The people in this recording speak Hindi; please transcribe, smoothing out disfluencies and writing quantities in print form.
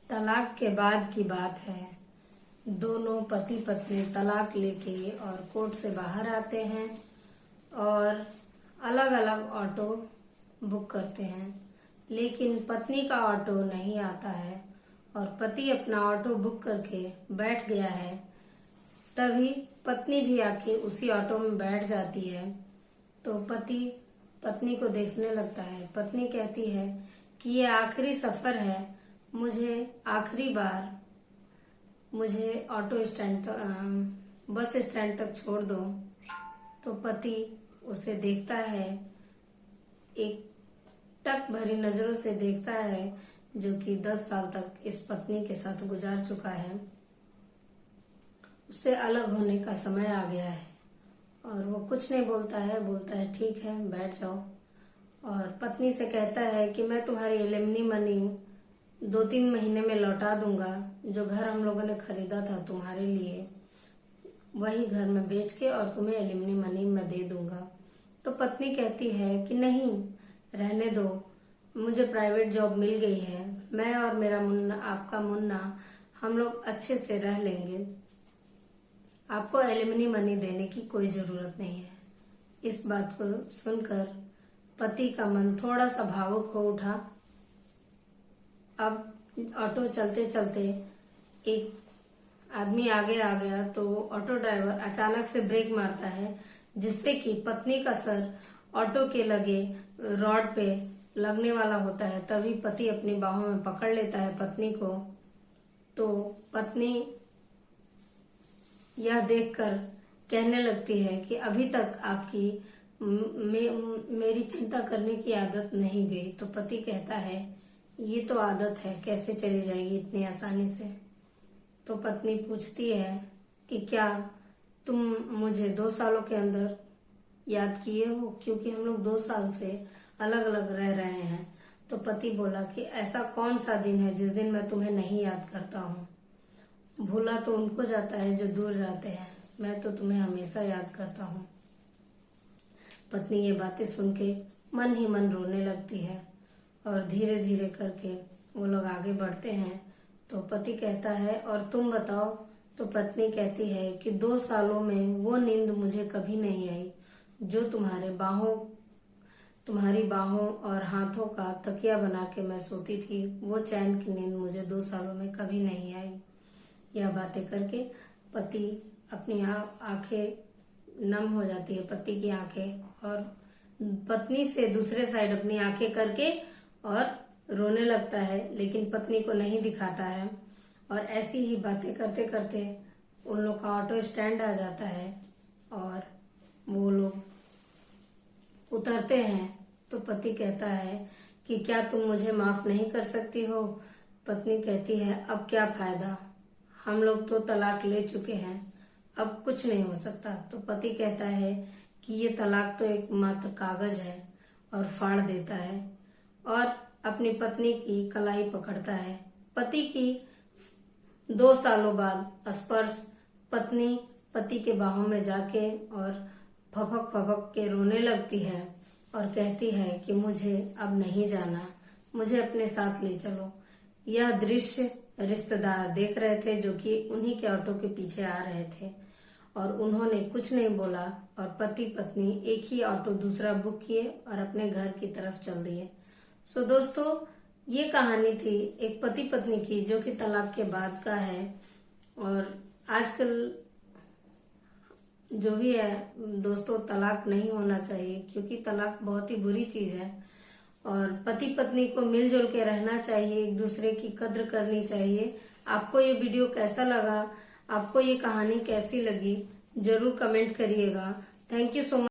तलाक के बाद की बात है। दोनों पति पत्नी तलाक लेके और कोर्ट से बाहर आते हैं और अलग अलग ऑटो बुक करते हैं, लेकिन पत्नी का ऑटो नहीं आता है और पति अपना ऑटो बुक करके बैठ गया है। तभी पत्नी भी आके उसी ऑटो में बैठ जाती है। तो पति पत्नी को देखने लगता है। पत्नी कहती है कि ये आखिरी सफर है, मुझे आखिरी बार मुझे ऑटो स्टैंड तक बस स्टैंड तक छोड़ दो। तो पति उसे देखता है, एक टक भरी नजरों से देखता है, जो कि 10 साल तक इस पत्नी के साथ गुजार चुका है। उससे अलग होने का समय आ गया है और वो कुछ नहीं बोलता है। बोलता है ठीक है, बैठ जाओ। और पत्नी से कहता है कि मैं तुम्हारी एलिमनी मनी 2-3 महीने में लौटा दूंगा। जो घर हम लोगों ने खरीदा था तुम्हारे लिए, वही घर में बेच के और तुम्हें एलिमनी मनी मैं दे दूंगा। तो पत्नी कहती है कि नहीं, रहने दो, मुझे प्राइवेट जॉब मिल गई है, मैं और मेरा मुन्ना, आपका मुन्ना, हम लोग अच्छे से रह लेंगे, आपको एलिमनी मनी देने की कोई जरूरत नहीं है। इस बात को सुनकर पति का मन थोड़ा सा भावुक हो उठा। अब ऑटो चलते चलते एक आदमी आगे आ गया तो ऑटो ड्राइवर अचानक से ब्रेक मारता है, जिससे कि पत्नी का सर ऑटो के लगे रॉड पे लगने वाला होता है। तभी पति अपनी बाहों में पकड़ लेता है पत्नी को। तो पत्नी यह देखकर कहने लगती है कि अभी तक आपकी मेरी चिंता करने की आदत नहीं गई। तो पति कहता है ये तो आदत है, कैसे चली जाएगी इतनी आसानी से। तो पत्नी पूछती है कि क्या तुम मुझे 2 सालों के अंदर याद किए हो, क्योंकि हम लोग 2 साल से अलग अलग रह रहे हैं। तो पति बोला कि ऐसा कौन सा दिन है जिस दिन मैं तुम्हें नहीं याद करता हूँ। भूला तो उनको जाता है जो दूर जाते हैं, मैं तो तुम्हें हमेशा याद करता हूँ। पत्नी ये बातें सुन के मन ही मन रोने लगती है और धीरे धीरे करके वो लोग आगे बढ़ते हैं। तो पति कहता है और तुम बताओ। तो पत्नी कहती है कि 2 सालों में वो नींद मुझे कभी नहीं आई जो तुम्हारी बाहों और हाथों का तकिया बना के मैं सोती थी। वो चैन की नींद मुझे 2 सालों में कभी नहीं आई। यह बातें करके पति अपनी आंखें नम हो जाती है, पति की आंखें, और पत्नी से दूसरे साइड अपनी आंखें करके और रोने लगता है, लेकिन पत्नी को नहीं दिखाता है। और ऐसी ही बातें करते करते उन लोग का ऑटो स्टैंड आ जाता है और वो लोग उतरते हैं। तो पति कहता है कि क्या तुम मुझे माफ नहीं कर सकती हो। पत्नी कहती है अब क्या फायदा, हम लोग तो तलाक ले चुके हैं, अब कुछ नहीं हो सकता। तो पति कहता है कि ये तलाक तो एक मात्र कागज है, और फाड़ देता है और अपनी पत्नी की कलाई पकड़ता है। पति की 2 सालों बाद स्पर्श पत्नी पति के बाहों में जाके और फपक फपक के रोने लगती है और कहती है कि मुझे अब नहीं जाना, मुझे अपने साथ ले चलो। यह दृश्य रिश्तेदार देख रहे थे, जो कि उन्हीं के ऑटो के पीछे आ रहे थे, और उन्होंने कुछ नहीं बोला और पति पत्नी एक ही ऑटो दूसरा बुक किए और अपने घर की तरफ चल दिए। सो दोस्तों, ये कहानी थी एक पति पत्नी की, जो कि तलाक के बाद का है। और आजकल जो भी है दोस्तों, तलाक नहीं होना चाहिए, क्योंकि तलाक बहुत ही बुरी चीज है। और पति पत्नी को मिलजुल के रहना चाहिए, एक दूसरे की कद्र करनी चाहिए। आपको ये वीडियो कैसा लगा, आपको ये कहानी कैसी लगी, जरूर कमेंट करिएगा। Thank you so much.